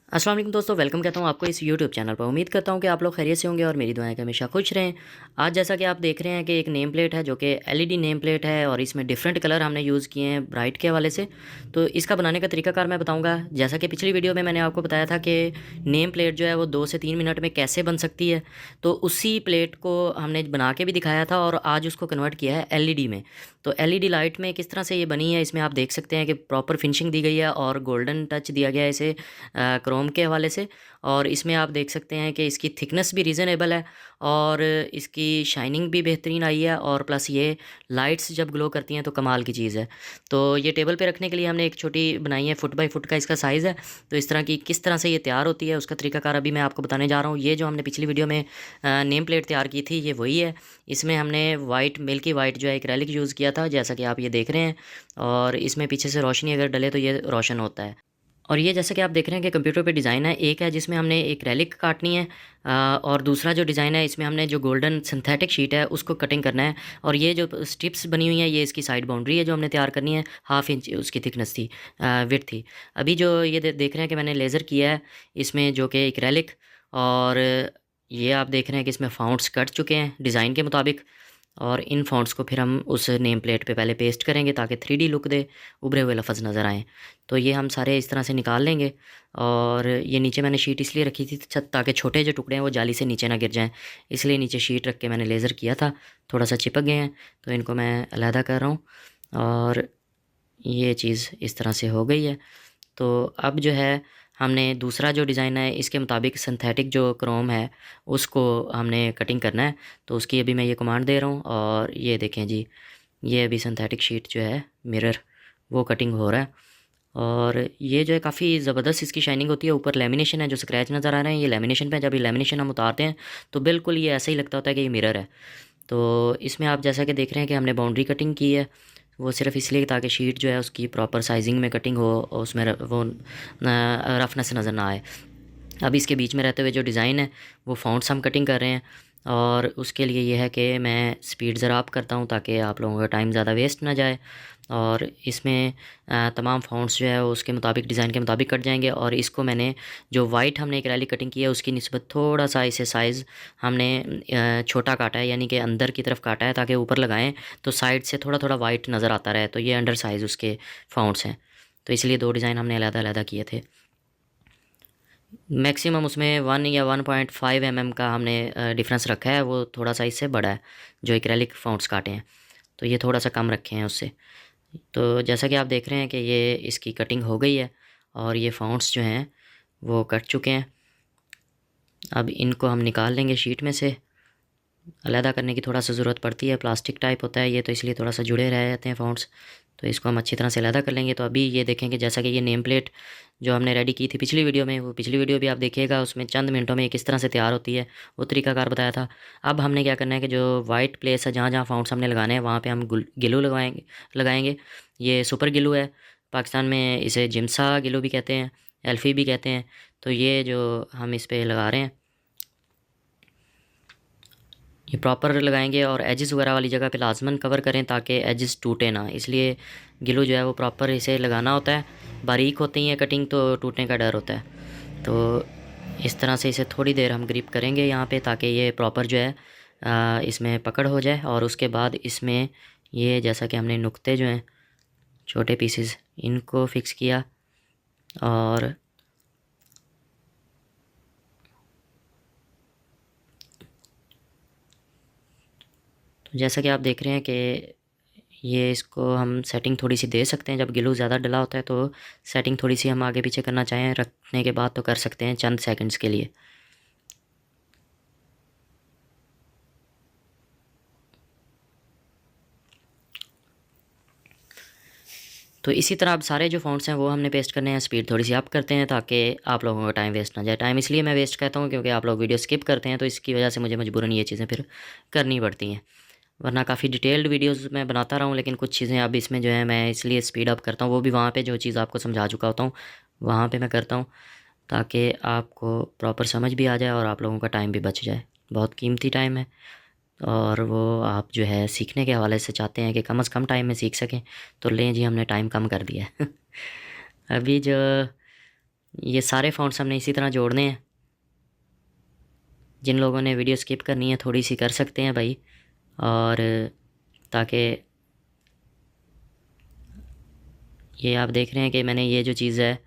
अस्सलाम वालेकुम दोस्तों, वेलकम कहता हूँ आपको इस यूट्यूब चैनल पर। उम्मीद करता हूँ कि आप लोग खैरियत से होंगे और मेरी दुआएं कि हमेशा खुश रहें। आज जैसा कि आप देख रहे हैं कि एक नेम प्लेट है जो कि एलईडी नेम प्लेट है और इसमें डिफरेंट कलर हमने यूज़ किए हैं ब्राइट के हवाले से। तो इसका बनाने का तरीकाकार मैं बताऊँगा। जैसा कि पिछली वीडियो में मैंने आपको बताया था कि नेम प्लेट जो है वो 2 से 3 मिनट में कैसे बन सकती है, तो उसी प्लेट को हमने बना के भी दिखाया था और आज उसको कन्वर्ट किया है एलईडी में। तो एलईडी लाइट में किस तरह से ये बनी है, इसमें आप देख सकते हैं कि प्रॉपर फिनिशिंग दी गई है और गोल्डन टच दिया गया है इसे क्रोम के हवाले से। और इसमें आप देख सकते हैं कि इसकी थिकनेस भी रीज़नेबल है और इसकी शाइनिंग भी बेहतरीन आई है और प्लस ये लाइट्स जब ग्लो करती हैं तो कमाल की चीज़ है। तो ये टेबल पे रखने के लिए हमने एक छोटी बनाई है, फुट बाई फुट का इसका साइज़ है। तो इस तरह की किस तरह से ये तैयार होती है उसका तरीकाकार अभी मैं आपको बताने जा रहा हूँ। ये जो हमने पिछली वीडियो में नेम प्लेट तैयार की थी ये वही है। इसमें हमने वाइट मिल्की वाइट जो है एक्रेलिक यूज़ किया था, जैसा कि आप ये देख रहे हैं। और इसमें पीछे से रोशनी अगर डले तो ये रोशन होता है। और ये जैसा कि आप देख रहे हैं कि कंप्यूटर पे डिज़ाइन है, एक है जिसमें हमने एक्रेलिक काटनी है और दूसरा जो डिज़ाइन है इसमें हमने जो गोल्डन सिंथेटिक शीट है उसको कटिंग करना है। और ये जो स्ट्रिप्स बनी हुई हैं ये इसकी साइड बाउंड्री है जो हमने तैयार करनी है। हाफ इंच उसकी थिकनेस थी, विड्थ थी। अभी जो ये देख रहे हैं कि मैंने लेज़र किया है इसमें जो कि एक्रेलिक। और ये आप देख रहे हैं कि इसमें फाउंड्स कट चुके हैं डिज़ाइन के मुताबिक। और इन फ़ॉन्ट्स को फिर हम उस नेम प्लेट पे पहले पेस्ट करेंगे ताकि 3D लुक दे, उभरे हुए लफ्ज़ नज़र आएँ। तो ये हम सारे इस तरह से निकाल लेंगे। और ये नीचे मैंने शीट इसलिए रखी थी छत ताकि छोटे जो टुकड़े हैं वो जाली से नीचे ना गिर जाएँ, इसलिए नीचे शीट रख के मैंने लेज़र किया था। थोड़ा सा चिपक गए हैं तो इनको मैं अलहदा कर रहा हूँ। और ये चीज़ इस तरह से हो गई है। तो अब जो है हमने दूसरा जो डिज़ाइन है इसके मुताबिक सिंथेटिक जो क्रोम है उसको हमने कटिंग करना है। तो उसकी अभी मैं ये कमांड दे रहा हूँ और ये देखें जी, ये अभी सिंथेटिक शीट जो है मिरर वो कटिंग हो रहा है। और ये जो है काफ़ी ज़बरदस्त इसकी शाइनिंग होती है। ऊपर लेमिनेशन है, जो स्क्रैच नज़र आ रहे हैं ये लेमिनेशन पे, जब ये लेमिनेशन हम उतारते हैं तो बिल्कुल ये ऐसा ही लगता होता है कि ये मिरर है। तो इसमें आप जैसा कि देख रहे हैं कि हमने बाउंड्री कटिंग की है, वो सिर्फ़ इसलिए ताकि शीट जो है उसकी प्रॉपर साइजिंग में कटिंग हो और उसमें वो रफनेस नज़र ना आए। अब इसके बीच में रहते हुए जो डिज़ाइन है वो फ़ॉन्ट्स हम कटिंग कर रहे हैं। और उसके लिए ये है कि मैं स्पीड ज़रा अप करता हूँ ताकि आप लोगों का टाइम ज़्यादा वेस्ट ना जाए। और इसमें तमाम फ़ॉन्ट्स जो है वो उसके मुताबिक डिज़ाइन के मुताबिक कट जाएंगे। और इसको मैंने जो वाइट हमने एक्रेलिक कटिंग की है उसकी निस्बत थोड़ा सा इसे साइज़ हमने छोटा काटा है, यानी कि अंदर की तरफ काटा है ताकि ऊपर लगाएं तो साइड से थोड़ा थोड़ा वाइट नज़र आता रहे। तो ये अंडर साइज़ उसके फ़ॉन्ट्स हैं, तो इसलिए दो डिज़ाइन हमने अलग-अलग किए थे। मैक्सिमम उसमें 1 या 1.5 का हमने डिफरेंस रखा है, वो थोड़ा सा इससे बड़ा है जो एक्रेलिक फ़ॉन्ट्स काटे हैं, तो ये थोड़ा सा कम रखे हैं उससे। तो जैसा कि आप देख रहे हैं कि ये इसकी कटिंग हो गई है और ये फ़ॉन्ट्स जो हैं वो कट चुके हैं। अब इनको हम निकाल लेंगे शीट में से। अलहदा करने की थोड़ा सा ज़रूरत पड़ती है, प्लास्टिक टाइप होता है ये, तो इसलिए थोड़ा सा जुड़े रह जाते हैं फ़ॉन्ट्स। तो इसको हम अच्छी तरह से अलहदा कर लेंगे। तो अभी ये देखेंगे जैसा कि ये नेम प्लेट जो हमने रेडी की थी पिछली वीडियो में, वो पिछली वीडियो भी आप देखिएगा, उसमें चंद मिनटों में किस तरह से तैयार होती है वो तरीकाकार बताया था। अब हमने क्या करना है कि जो वाइट प्लेस है जहाँ जहाँ फ़ॉन्ट्स हमने लगाने हैं वहाँ पर हम गिलू लगाएँगे। ये सुपर गिलू है, पाकिस्तान में इसे जिम्सा गिलू भी कहते हैं, एल्फ़ी भी कहते हैं। तो ये जो हम इस पर लगा रहे हैं ये प्रॉपर लगाएंगे और एजेस वगैरह वाली जगह पे लाजमन कवर करें ताकि एजेस टूटे ना, इसलिए गिलो जो है वो प्रॉपर इसे लगाना होता है। बारीक होती है कटिंग तो टूटने का डर होता है। तो इस तरह से इसे थोड़ी देर हम ग्रिप करेंगे यहाँ पे ताकि ये प्रॉपर जो है इसमें पकड़ हो जाए। और उसके बाद इसमें ये जैसा कि हमने नुक्ते जो हैं छोटे पीसेस इनको फ़िक्स किया। और तो जैसा कि आप देख रहे हैं कि ये इसको हम सेटिंग थोड़ी सी दे सकते हैं। जब ग्लू ज़्यादा डला होता है तो सेटिंग थोड़ी सी हम आगे पीछे करना चाहें रखने के बाद तो कर सकते हैं चंद सेकंड्स के लिए। तो इसी तरह अब सारे जो फ़ॉन्ट्स हैं वो हमने पेस्ट करने हैं। स्पीड थोड़ी सी अप करते हैं ताकि आप लोगों का टाइम वेस्ट ना जाए। टाइम इसलिए मैं वेस्ट कहता हूँ क्योंकि आप लोग वीडियो स्किप करते हैं, तो इसकी वजह से मुझे मजबूरन ये चीज़ें फिर करनी पड़ती हैं। वरना काफ़ी डिटेल्ड वीडियोस मैं बनाता रहा हूँ, लेकिन कुछ चीज़ें अब इसमें जो है मैं इसलिए स्पीड अप करता हूँ। वो भी वहाँ पे जो चीज़ आपको समझा चुका होता हूँ वहाँ पे मैं करता हूँ ताकि आपको प्रॉपर समझ भी आ जाए और आप लोगों का टाइम भी बच जाए। बहुत कीमती टाइम है और वो आप जो है सीखने के हवाले से चाहते हैं कि कम से कम टाइम में सीख सकें, तो लें जी हमने टाइम कम कर दिया है। अभी जो ये सारे फ़ॉन्ट्स हमने इसी तरह जोड़ने हैं। जिन लोगों ने वीडियो स्किप करनी है थोड़ी सी कर सकते हैं भाई, और ताकि ये आप देख रहे हैं कि मैंने ये जो चीज़ है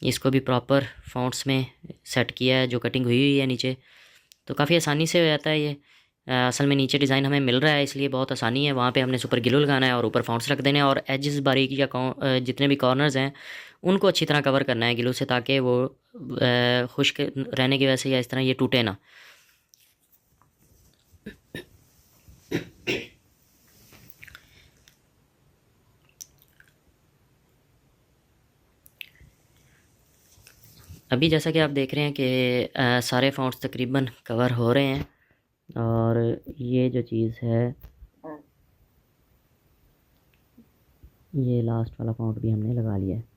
इसको भी प्रॉपर फ़ॉन्ट्स में सेट किया है, जो कटिंग हुई हुई है नीचे, तो काफ़ी आसानी से हो जाता है ये। असल में नीचे डिज़ाइन हमें मिल रहा है इसलिए बहुत आसानी है, वहाँ पे हमने सुपर ग्लू लगाना है और ऊपर फ़ॉन्ट्स रख देने हैं, और एजेस बारीक या जितने भी कॉर्नर्स हैं उनको अच्छी तरह कवर करना है ग्लू से, ताकि वो खुश्क रहने की वजह से या इस तरह ये टूटे ना। अभी जैसा कि आप देख रहे हैं कि सारे फ़ॉन्ट्स तकरीबन कवर हो रहे हैं, और ये जो चीज़ है ये लास्ट वाला फ़ॉन्ट भी हमने लगा लिया है।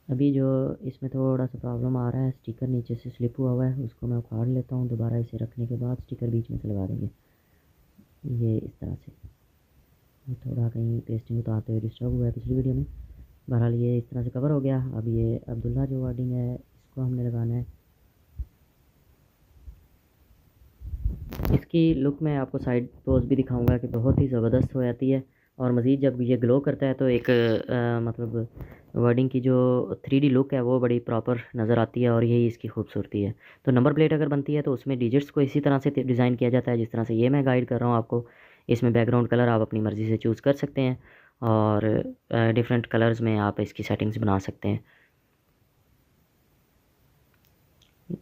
अभी जो इसमें थोड़ा सा प्रॉब्लम आ रहा है, स्टिकर नीचे से स्लिप हुआ हुआ है, उसको मैं उखाड़ लेता हूँ। दोबारा इसे रखने के बाद स्टिकर बीच में से लगा देंगे, ये इस तरह से। थोड़ा कहीं पेस्टिंग उतारते हुए डिस्टर्ब हुआ है पिछली वीडियो में। बहरहाल ये इस तरह से कवर हो गया। अब ये अब्दुल्ला जो वर्डिंग है इसको हमने लगाना है। इसकी लुक मैं आपको साइड पोज भी दिखाऊंगा कि बहुत ही ज़बरदस्त हो जाती है, और मज़ीद जब ये ग्लो करता है तो एक मतलब वर्डिंग की जो 3D लुक है वो बड़ी प्रॉपर नज़र आती है, और यही इसकी खूबसूरती है। तो नंबर प्लेट अगर बनती है तो उसमें डिजिट्स को इसी तरह से डिज़ाइन किया जाता है जिस तरह से ये मैं गाइड कर रहा हूँ आपको। इसमें बैकग्राउंड कलर आप अपनी मर्ज़ी से चूज़ कर सकते हैं, और डिफरेंट कलर्स में आप इसकी सेटिंग्स बना सकते हैं।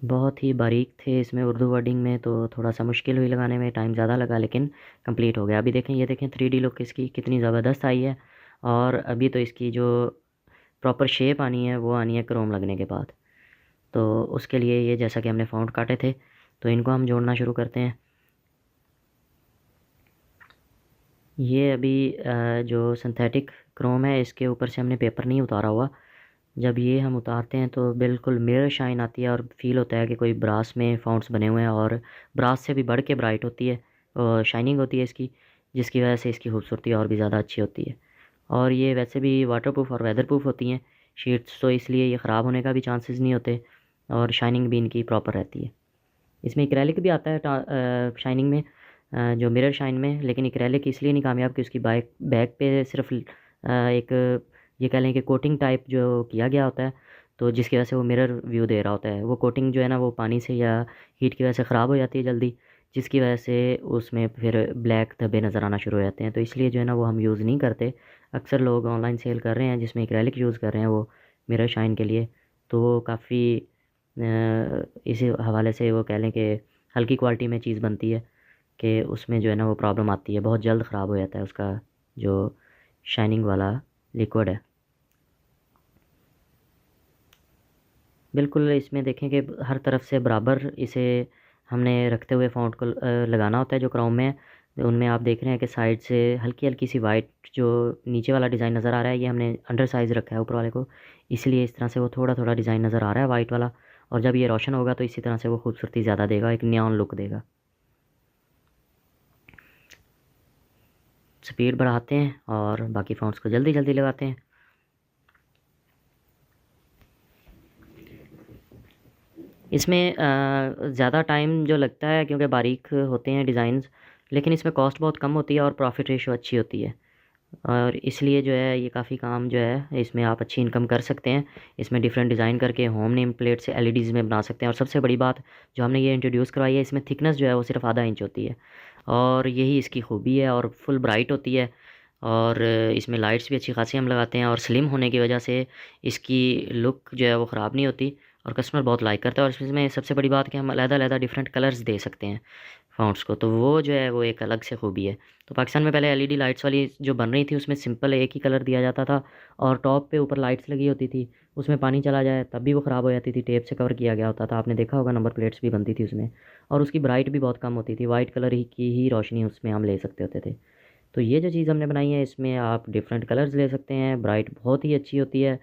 बहुत ही बारीक थे इसमें उर्दू वर्डिंग में, तो थोड़ा सा मुश्किल हुई लगाने में, टाइम ज़्यादा लगा, लेकिन कंप्लीट हो गया। अभी देखें, ये देखें 3D लुक इसकी कितनी ज़बरदस्त आई है। और अभी तो इसकी जो प्रॉपर शेप आनी है वो आनी है क्रोम लगने के बाद। तो उसके लिए ये जैसा कि हमने फ़ॉन्ट काटे थे तो इनको हम जोड़ना शुरू करते हैं। ये अभी जो सिंथेटिक क्रोम है इसके ऊपर से हमने पेपर नहीं उतारा हुआ। जब ये हम उतारते हैं तो बिल्कुल मिरर शाइन आती है, और फील होता है कि कोई ब्रास में फ़ॉन्ट्स बने हुए हैं, और ब्रास से भी बढ़ के ब्राइट होती है और शाइनिंग होती है इसकी, जिसकी वजह से इसकी खूबसूरती और भी ज़्यादा अच्छी होती है। और ये वैसे भी वाटरप्रूफ और वेदरप्रूफ होती हैं शीट्स, तो इसलिए ये ख़राब होने का भी चांसेस नहीं होते, और शाइनिंग भी इनकी प्रॉपर रहती है। इसमें एक्रेलिक भी आता है शाइनिंग में, जो मिरर शाइन में, लेकिन एक्रेलिक इसलिए नहीं कामयाब कि उसकी बैक पे सिर्फ एक ये कह लें कि कोटिंग टाइप जो किया गया होता है, तो जिसकी वजह से वो मिरर व्यू दे रहा होता है। वो कोटिंग जो है ना वो पानी से या हीट की वजह से ख़राब हो जाती है जल्दी, जिसकी वजह से उसमें फिर ब्लैक धब्बे नज़र आना शुरू हो जाते हैं। तो इसलिए जो है ना वो हम यूज़ नहीं करते। अक्सर लोग ऑनलाइन सेल कर रहे हैं जिसमें एक्रेलिक यूज़ कर रहे हैं वो मिरर शाइन के लिए, तो वो काफ़ी इसी हवाले से वो कह लें कि हल्की क्वालिटी में चीज़ बनती है, कि उसमें जो है ना वो प्रॉब्लम आती है, बहुत जल्द ख़राब हो जाता है उसका जो शाइनिंग वाला लिक्विड है। बिल्कुल इसमें देखें कि हर तरफ से बराबर इसे हमने रखते हुए फ़ॉन्ट को लगाना होता है जो क्रोम में है। उनमें आप देख रहे हैं कि साइड से हल्की हल्की सी वाइट जो नीचे वाला डिज़ाइन नज़र आ रहा है, ये हमने अंडर साइज़ रखा है ऊपर वाले को, इसलिए इस तरह से वो थोड़ा थोड़ा डिज़ाइन नज़र आ रहा है वाइट वाला। और जब ये रोशन होगा तो इसी तरह से वो खूबसूरती ज़्यादा देगा, एक नियॉन लुक देगा। स्पीड बढ़ाते हैं और बाकी फ़ॉन्ट्स को जल्दी जल्दी लगाते हैं। इसमें ज़्यादा टाइम जो लगता है क्योंकि बारीक होते हैं डिज़ाइंस, लेकिन इसमें कॉस्ट बहुत कम होती है और प्रॉफिट रेशो अच्छी होती है, और इसलिए जो है ये काफ़ी काम जो है इसमें आप अच्छी इनकम कर सकते हैं। इसमें डिफरेंट डिज़ाइन करके होम नेम प्लेट से एलईडीज़ में बना सकते हैं। और सबसे बड़ी बात जो हमने ये इंट्रोड्यूस करवाई है, इसमें थिकनेस जो है वो सिर्फ आधा इंच होती है, और यही इसकी खूबी है, और फुल ब्राइट होती है। और इसमें लाइट्स भी अच्छी खासी हम लगाते हैं, और स्लिम होने की वजह से इसकी लुक जो है वो ख़राब नहीं होती, और कस्टमर बहुत लाइक करता है। और इसमें सबसे बड़ी बात कि हम अलग-अलग डिफरेंट कलर्स दे सकते हैं फ़ॉन्ट्स को, तो वो जो है वो एक अलग से खूबी है। तो पाकिस्तान में पहले एलईडी लाइट्स वाली जो बन रही थी उसमें सिंपल एक ही कलर दिया जाता था, और टॉप पे ऊपर लाइट्स लगी होती थी, उसमें पानी चला जाए तब भी वो ख़राब हो जाती थी, टेप से कवर किया गया होता था, आपने देखा होगा, नंबर प्लेट्स भी बनती थी उसमें, और उसकी ब्राइट भी बहुत कम होती थी, वाइट कलर ही की ही रोशनी उसमें हम ले सकते होते थे। तो ये जो चीज़ हमने बनाई है इसमें आप डिफरेंट कलर्स ले सकते हैं, ब्राइट बहुत ही अच्छी होती है,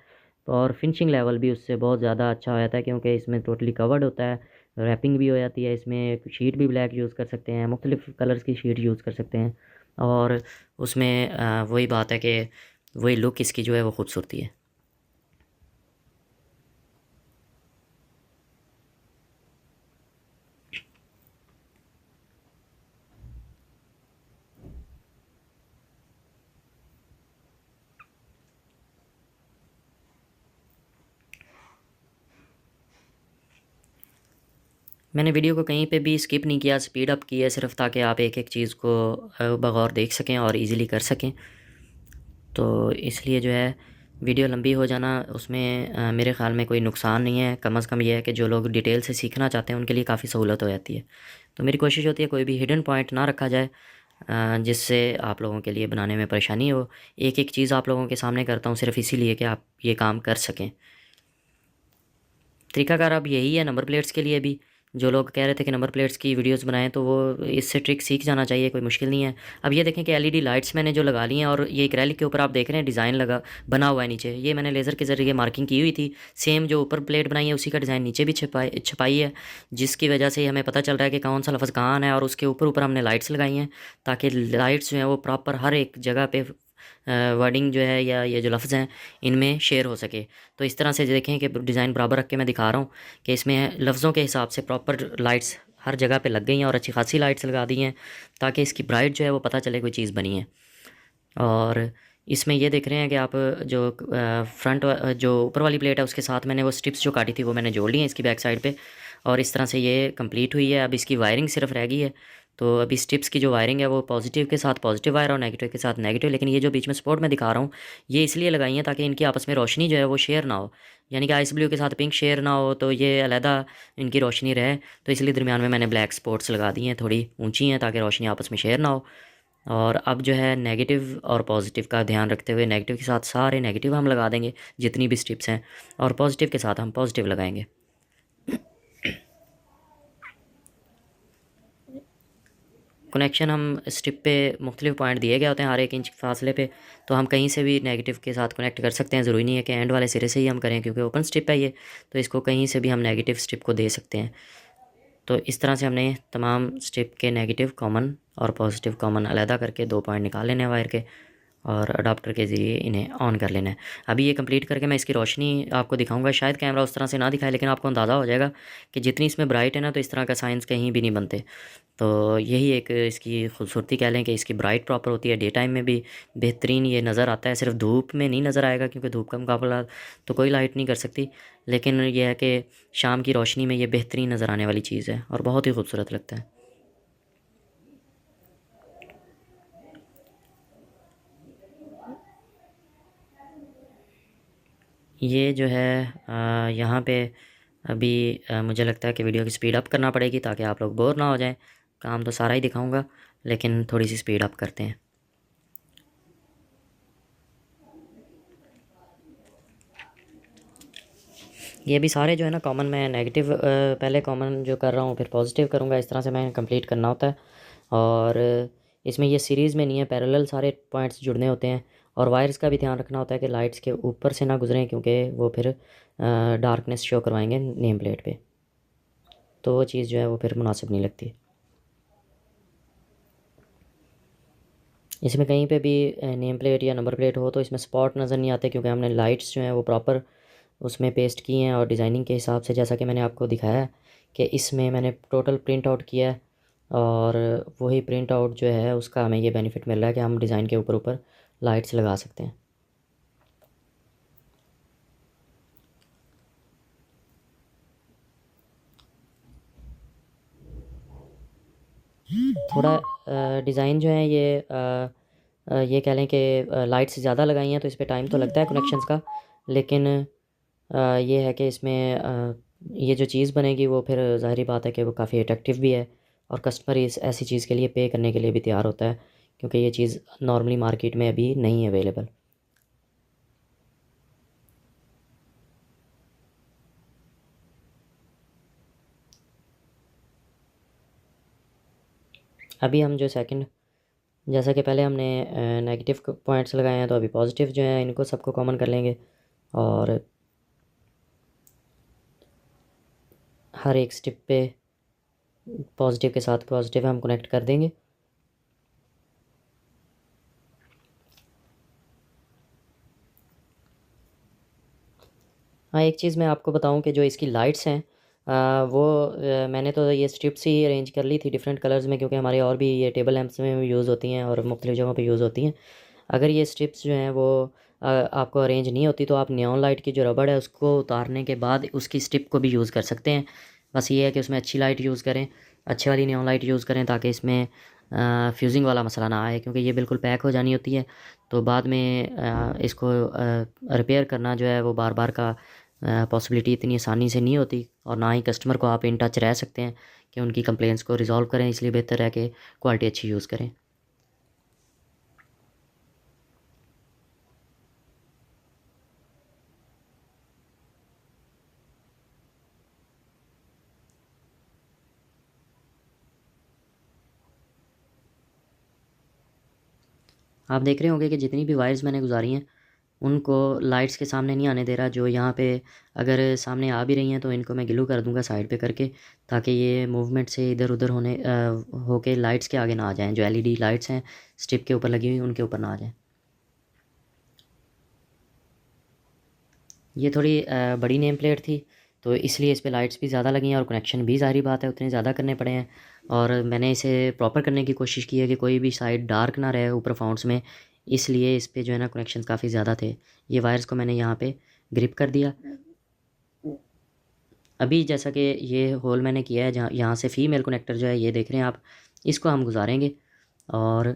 और फिनिशिंग लेवल भी उससे बहुत ज़्यादा अच्छा हो जाता है, क्योंकि इसमें टोटली कवर्ड होता है, रैपिंग भी हो जाती है, इसमें शीट भी ब्लैक यूज़ कर सकते हैं, मुख्तलिफ़ कलर्स की शीट यूज़ कर सकते हैं, और उसमें वही बात है कि वही लुक इसकी जो है वो खूबसूरती है। मैंने वीडियो को कहीं पे भी स्किप नहीं किया, स्पीड अप की है सिर्फ ताकि आप एक एक चीज़ को बगौर देख सकें और इजीली कर सकें। तो इसलिए जो है वीडियो लंबी हो जाना उसमें मेरे ख़्याल में कोई नुकसान नहीं है। कम से कम ये है कि जो लोग डिटेल से सीखना चाहते हैं उनके लिए काफ़ी सहूलत हो जाती है। तो मेरी कोशिश होती है कोई भी हिडन पॉइंट ना रखा जाए जिससे आप लोगों के लिए बनाने में परेशानी हो। एक एक चीज़ आप लोगों के सामने करता हूँ सिर्फ इसीलिए कि आप ये काम कर सकें। तरीकाकार अब यही है नंबर प्लेट्स के लिए भी। जो लोग कह रहे थे कि नंबर प्लेट्स की वीडियोस बनाएं तो वो इससे ट्रिक सीख जाना चाहिए, कोई मुश्किल नहीं है। अब ये देखें कि एलईडी लाइट्स मैंने जो लगा ली हैं और ये एक्रेलिक के ऊपर आप देख रहे हैं डिज़ाइन लगा बना हुआ है नीचे। ये मैंने लेज़र के ज़रिए मार्किंग की हुई थी। सेम जो ऊपर प्लेट बनाई है उसी का डिज़ाइन नीचे भी छपाई है, जिसकी वजह से हमें पता चल रहा है कि कौन सा लफ्ज़ कहाँ है। और उसके ऊपर ऊपर हमने लाइट्स लगाई हैं ताकि लाइट्स जो हैं वो प्रॉपर हर एक जगह पे वर्डिंग जो है या ये जो लफ्ज़ हैं इनमें शेयर हो सके। तो इस तरह से देखें कि डिज़ाइन बराबर रख के मैं दिखा रहा हूँ कि इसमें लफ्ज़ों के हिसाब से प्रॉपर लाइट्स हर जगह पे लग गई हैं और अच्छी खासी लाइट्स लगा दी हैं ताकि इसकी ब्राइट जो है वो पता चले कोई चीज़ बनी है। और इसमें ये देख रहे हैं कि आप जो फ्रंट जो ऊपर वाली प्लेट है उसके साथ मैंने वो स्ट्रिप्स जो काटी थी वो मैंने जोड़ ली हैं इसकी बैक साइड पे। और इस तरह से ये कंप्लीट हुई है। अब इसकी वायरिंग सिर्फ रह गई है। तो अभी स्ट्रिप्स की जो वायरिंग है वो पॉजिटिव के साथ पॉजिटिव वायर और नेगेटिव के साथ नेगेटिव। लेकिन ये जो बीच में सपोर्ट मैं दिखा रहा हूँ ये इसलिए लगाई है ताकि इनकी आपस में रोशनी जो है वो शेयर ना हो, यानी कि आइस ब्लू के साथ पिंक शेयर ना हो, तो ये अलहदा इनकी रोशनी रहे। तो इसलिए दरमियान में मैंने ब्लैक स्पॉट्स लगा दी हैं, थोड़ी ऊंची हैं ताकि रोशनी आपस में शेयर ना हो। और अब जो है नेगेटिव और पॉजिटिव का ध्यान रखते हुए नेगेटिव के साथ सारे नेगेटिव हम लगा देंगे जितनी भी स्ट्रिप्स हैं, और पॉजिटिव के साथ हम पॉजिटिव लगाएंगे। कनेक्शन हम स्ट्रिप पे मुख्तलिफ पॉइंट दिए गए होते हैं हर एक इंच फासले पे, तो हम कहीं से भी नेगेटिव के साथ कनेक्ट कर सकते हैं। ज़रूरी नहीं है कि एंड वाले सिरे से ही हम करें क्योंकि ओपन स्ट्रिप है ये, तो इसको कहीं से भी हम नेगेटिव स्ट्रिप को दे सकते हैं। तो इस तरह से हमने तमाम स्ट्रिप के नेगेटिव कॉमन और पॉजिटिव कॉमन अलहदा करके 2 पॉइंट निकाल लेने हैं वायर के और अडाप्टर के ज़रिए इन्हें ऑन कर लेना है। अभी ये कंप्लीट करके मैं इसकी रोशनी आपको दिखाऊंगा। शायद कैमरा उस तरह से ना दिखाए लेकिन आपको अंदाज़ा हो जाएगा कि जितनी इसमें ब्राइट है ना तो इस तरह का साइंस कहीं भी नहीं बनते। तो यही एक इसकी खूबसूरती कह लें कि इसकी ब्राइट प्रॉपर होती है। डे टाइम में भी बेहतरीन ये नज़र आता है। सिर्फ धूप में नहीं नज़र आएगा क्योंकि धूप का मुकाबला तो कोई लाइट नहीं कर सकती, लेकिन यह है कि शाम की रोशनी में ये बेहतरीन नज़र आने वाली चीज़ है और बहुत ही खूबसूरत लगता है। ये जो है यहाँ पे अभी मुझे लगता है कि वीडियो की स्पीड अप करना पड़ेगी ताकि आप लोग बोर ना हो जाएं। काम तो सारा ही दिखाऊंगा लेकिन थोड़ी सी स्पीड अप करते हैं। ये भी सारे जो है ना कॉमन, मैं नेगेटिव पहले कॉमन जो कर रहा हूँ फिर पॉजिटिव करूँगा, इस तरह से मैं कंप्लीट करना होता है। और इसमें ये सीरीज़ में नहीं है, पैरेलल सारे पॉइंट्स जुड़ने होते हैं। और वायर्स का भी ध्यान रखना होता है कि लाइट्स के ऊपर से ना गुजरें क्योंकि वो फिर डार्कनेस शो करवाएंगे नेम प्लेट पे, तो वो चीज़ जो है वो फिर मुनासिब नहीं लगती। इसमें कहीं पे भी नेम प्लेट या नंबर प्लेट हो तो इसमें स्पॉट नज़र नहीं आते क्योंकि हमने लाइट्स जो हैं वो प्रॉपर उसमें पेस्ट की हैं। और डिज़ाइनिंग के हिसाब से जैसा कि मैंने आपको दिखाया है कि इसमें मैंने टोटल प्रिंट आउट किया है और वही प्रिंट आउट जो है उसका हमें ये बेनिफिट मिल रहा है कि हम डिज़ाइन के ऊपर ऊपर लाइट्स लगा सकते हैं। थोड़ा डिज़ाइन जो है ये कह लें कि लाइट्स ज़्यादा लगाई हैं तो इस पर टाइम तो लगता है कनेक्शंस का, लेकिन ये है कि इसमें ये जो चीज़ बनेगी वो फिर ज़ाहिरी बात है कि वो काफ़ी अट्रैक्टिव भी है और कस्टमर इस ऐसी चीज़ के लिए पे करने के लिए भी तैयार होता है क्योंकि ये चीज़ नॉर्मली मार्केट में अभी नहीं है अवेलेबल। अभी हम जो सेकंड, जैसा कि पहले हमने नेगेटिव पॉइंट्स लगाए हैं तो अभी पॉजिटिव जो है इनको सबको कॉमन कर लेंगे और हर एक स्टेप पे पॉजिटिव के साथ पॉजिटिव हम कनेक्ट कर देंगे। हाँ, एक चीज़ मैं आपको बताऊं कि जो इसकी लाइट्स हैं वो मैंने तो ये स्ट्रिप्स ही अरेंज कर ली थी डिफरेंट कलर्स में क्योंकि हमारे और भी ये टेबल लैंप्स में यूज़ होती हैं और मुख्तलिफ़ जगहों पे यूज़ होती हैं। अगर ये स्ट्रिप्स जो हैं वो आपको अरेंज नहीं होती तो आप नियॉन लाइट की जो रबड़ है उसको उतारने के बाद उसकी स्ट्रिप को भी यूज़ कर सकते हैं। बस ये है कि उसमें अच्छी लाइट यूज़ करें, अच्छे वाली नियॉन लाइट यूज़ करें ताकि इसमें फ्यूजिंग वाला मसला ना आए, क्योंकि ये बिल्कुल पैक हो जानी होती है। तो बाद में इसको रिपेयर करना जो है वो बार बार का पॉसिबिलिटी इतनी आसानी से नहीं होती, और ना ही कस्टमर को आप इन टच रह सकते हैं कि उनकी कंप्लेंट्स को रिज़ॉल्व करें। इसलिए बेहतर है कि क्वालिटी अच्छी यूज़ करें। आप देख रहे होंगे कि जितनी भी वायर्स मैंने गुजारी हैं उनको लाइट्स के सामने नहीं आने दे रहा। जो यहाँ पे अगर सामने आ भी रही हैं तो इनको मैं ग्लू कर दूंगा साइड पे करके, ताकि ये मूवमेंट से इधर उधर होके लाइट्स के आगे ना आ जाएं। जो एलईडी लाइट्स हैं स्ट्रिप के ऊपर लगी हुई उनके ऊपर ना आ जाएं। ये थोड़ी बड़ी नेम प्लेट थी तो इसलिए इस पे लाइट्स भी ज़्यादा लगी हैं और कनेक्शन भी ज़ाहिर बात है उतने ज़्यादा करने पड़े हैं। और मैंने इसे प्रॉपर करने की कोशिश की है कि कोई भी साइड डार्क ना रहे ऊपर फाउंड्स में, इसलिए इस पे जो है ना कनेक्शन काफ़ी ज़्यादा थे। ये वायर्स को मैंने यहाँ पे ग्रिप कर दिया। अभी जैसा कि ये होल मैंने किया है जहाँ यहाँ से फ़ीमेल कनेक्टर जो है ये देख रहे हैं आप, इसको हम गुजारेंगे और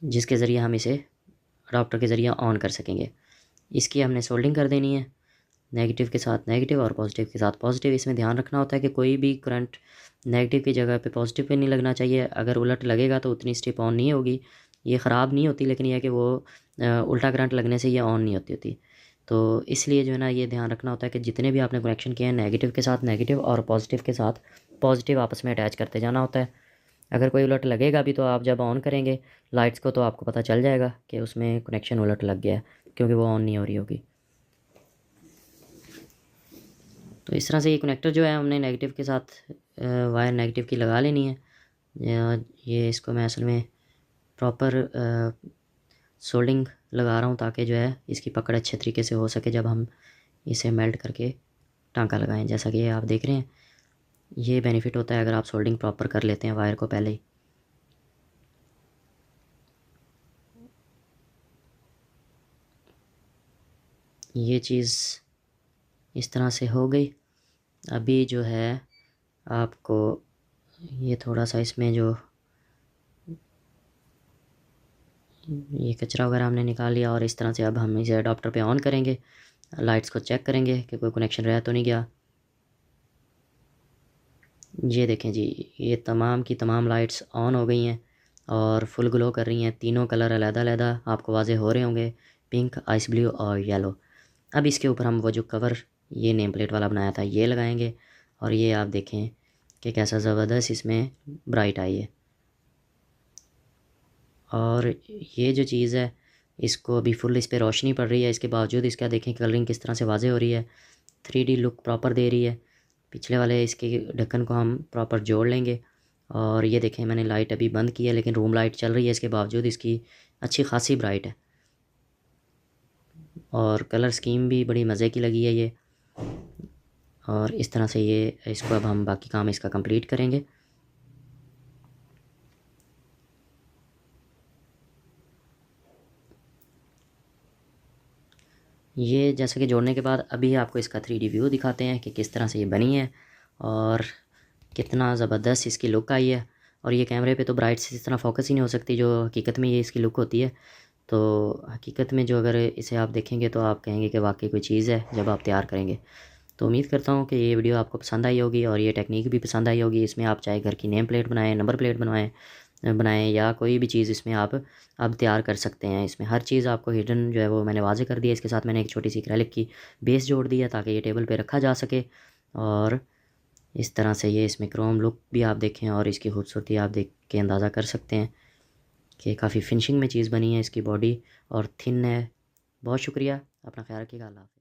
जिसके ज़रिए हम इसे अडाप्टर के ज़रिए ऑन कर सकेंगे। इसकी हमने सोल्डिंग कर देनी है, नेगेटिव के साथ नेगेटिव और पॉजिटिव के साथ पॉजिटिव। इसमें ध्यान रखना होता है कि कोई भी करंट नेगेटिव की जगह पे पॉजिटिव पे नहीं लगना चाहिए। अगर उलट लगेगा तो उतनी स्ट्रिप ऑन नहीं होगी। ये ख़राब नहीं होती, लेकिन यह है कि वो उल्टा करंट लगने से ये ऑन नहीं होती। तो इसलिए जो है ना ये ध्यान रखना होता है कि जितने भी आपने कनेक्शन किए हैं नेगेटिव के साथ नेगेटिव और पॉजिटिव के साथ पॉजिटिव आपस में अटैच करते जाना होता है। अगर कोई उलट लगेगा भी तो आप जब ऑन करेंगे लाइट्स को तो आपको पता चल जाएगा कि उसमें कनेक्शन उलट लग गया है, क्योंकि वो ऑन नहीं हो रही होगी। तो इस तरह से ये कनेक्टर जो है हमने नेगेटिव के साथ वायर नेगेटिव की लगा लेनी है। ये इसको मैं असल में प्रॉपर सोल्डिंग लगा रहा हूँ ताकि जो है इसकी पकड़ अच्छे तरीके से हो सके जब हम इसे मेल्ट करके टांका लगाएं। जैसा कि ये आप देख रहे हैं, ये बेनिफिट होता है अगर आप सोल्डिंग प्रॉपर कर लेते हैं वायर को पहले ही। ये चीज़ इस तरह से हो गई। अभी जो है आपको ये थोड़ा सा इसमें जो ये कचरा वगैरह हमने निकाल लिया, और इस तरह से अब हम इसे अडाप्टर पे ऑन करेंगे। लाइट्स को चेक करेंगे कि कोई कनेक्शन रह तो नहीं गया। ये देखें जी, ये तमाम की तमाम लाइट्स ऑन हो गई हैं और फुल ग्लो कर रही हैं। तीनों कलर अलग-अलग आपको वाज़े हो रहे होंगे, पिंक, आइस ब्लू और येलो। अब इसके ऊपर हम वो जो कवर ये नेम प्लेट वाला बनाया था ये लगाएंगे, और ये आप देखें कि कैसा ज़बरदस्त इसमें ब्राइट आई है। और ये जो चीज़ है इसको अभी फुल इस पर रोशनी पड़ रही है, इसके बावजूद इसका देखें कलरिंग किस तरह से वाज़े हो रही है, 3D लुक प्रॉपर दे रही है। पिछले वाले इसके ढक्कन को हम प्रॉपर जोड़ लेंगे। और ये देखें मैंने लाइट अभी बंद की है लेकिन रूम लाइट चल रही है, इसके बावजूद इसकी अच्छी खासी ब्राइट है और कलर स्कीम भी बड़ी मज़े की लगी है ये। और इस तरह से ये इसको अब हम बाकी काम इसका कंप्लीट करेंगे। ये जैसे कि जोड़ने के बाद अभी आपको इसका 3D व्यू दिखाते हैं कि किस तरह से ये बनी है और कितना ज़बरदस्त इसकी लुक आई है। और ये कैमरे पे तो ब्राइट से इस तरह फोकस ही नहीं हो सकती जो हकीकत में ये इसकी लुक होती है। तो हकीकत में जो अगर इसे आप देखेंगे तो आप कहेंगे कि वाकई कोई चीज़ है जब आप तैयार करेंगे। तो उम्मीद करता हूँ कि ये वीडियो आपको पसंद आई होगी और ये टेक्निक भी पसंद आई होगी। इसमें आप चाहे घर की नेम प्लेट बनाएं, नंबर प्लेट बनाएं या कोई भी चीज़ इसमें आप अब तैयार कर सकते हैं। इसमें हर चीज़ आपको हिडन जो है वो मैंने वाज़े कर दिया। इसके साथ मैंने एक छोटी सी एक्रेलिक की बेस जोड़ दी है ताकि ये टेबल पे रखा जा सके। और इस तरह से ये इसमें क्रोम लुक भी आप देखें और इसकी खूबसूरती आप देख के अंदाज़ा कर सकते हैं कि काफ़ी फिनिशिंग में चीज़ बनी है। इसकी बॉडी और थिन है। बहुत शुक्रिया, अपना ख्याल रखिएगा। अल्लाह हाफ़िज़।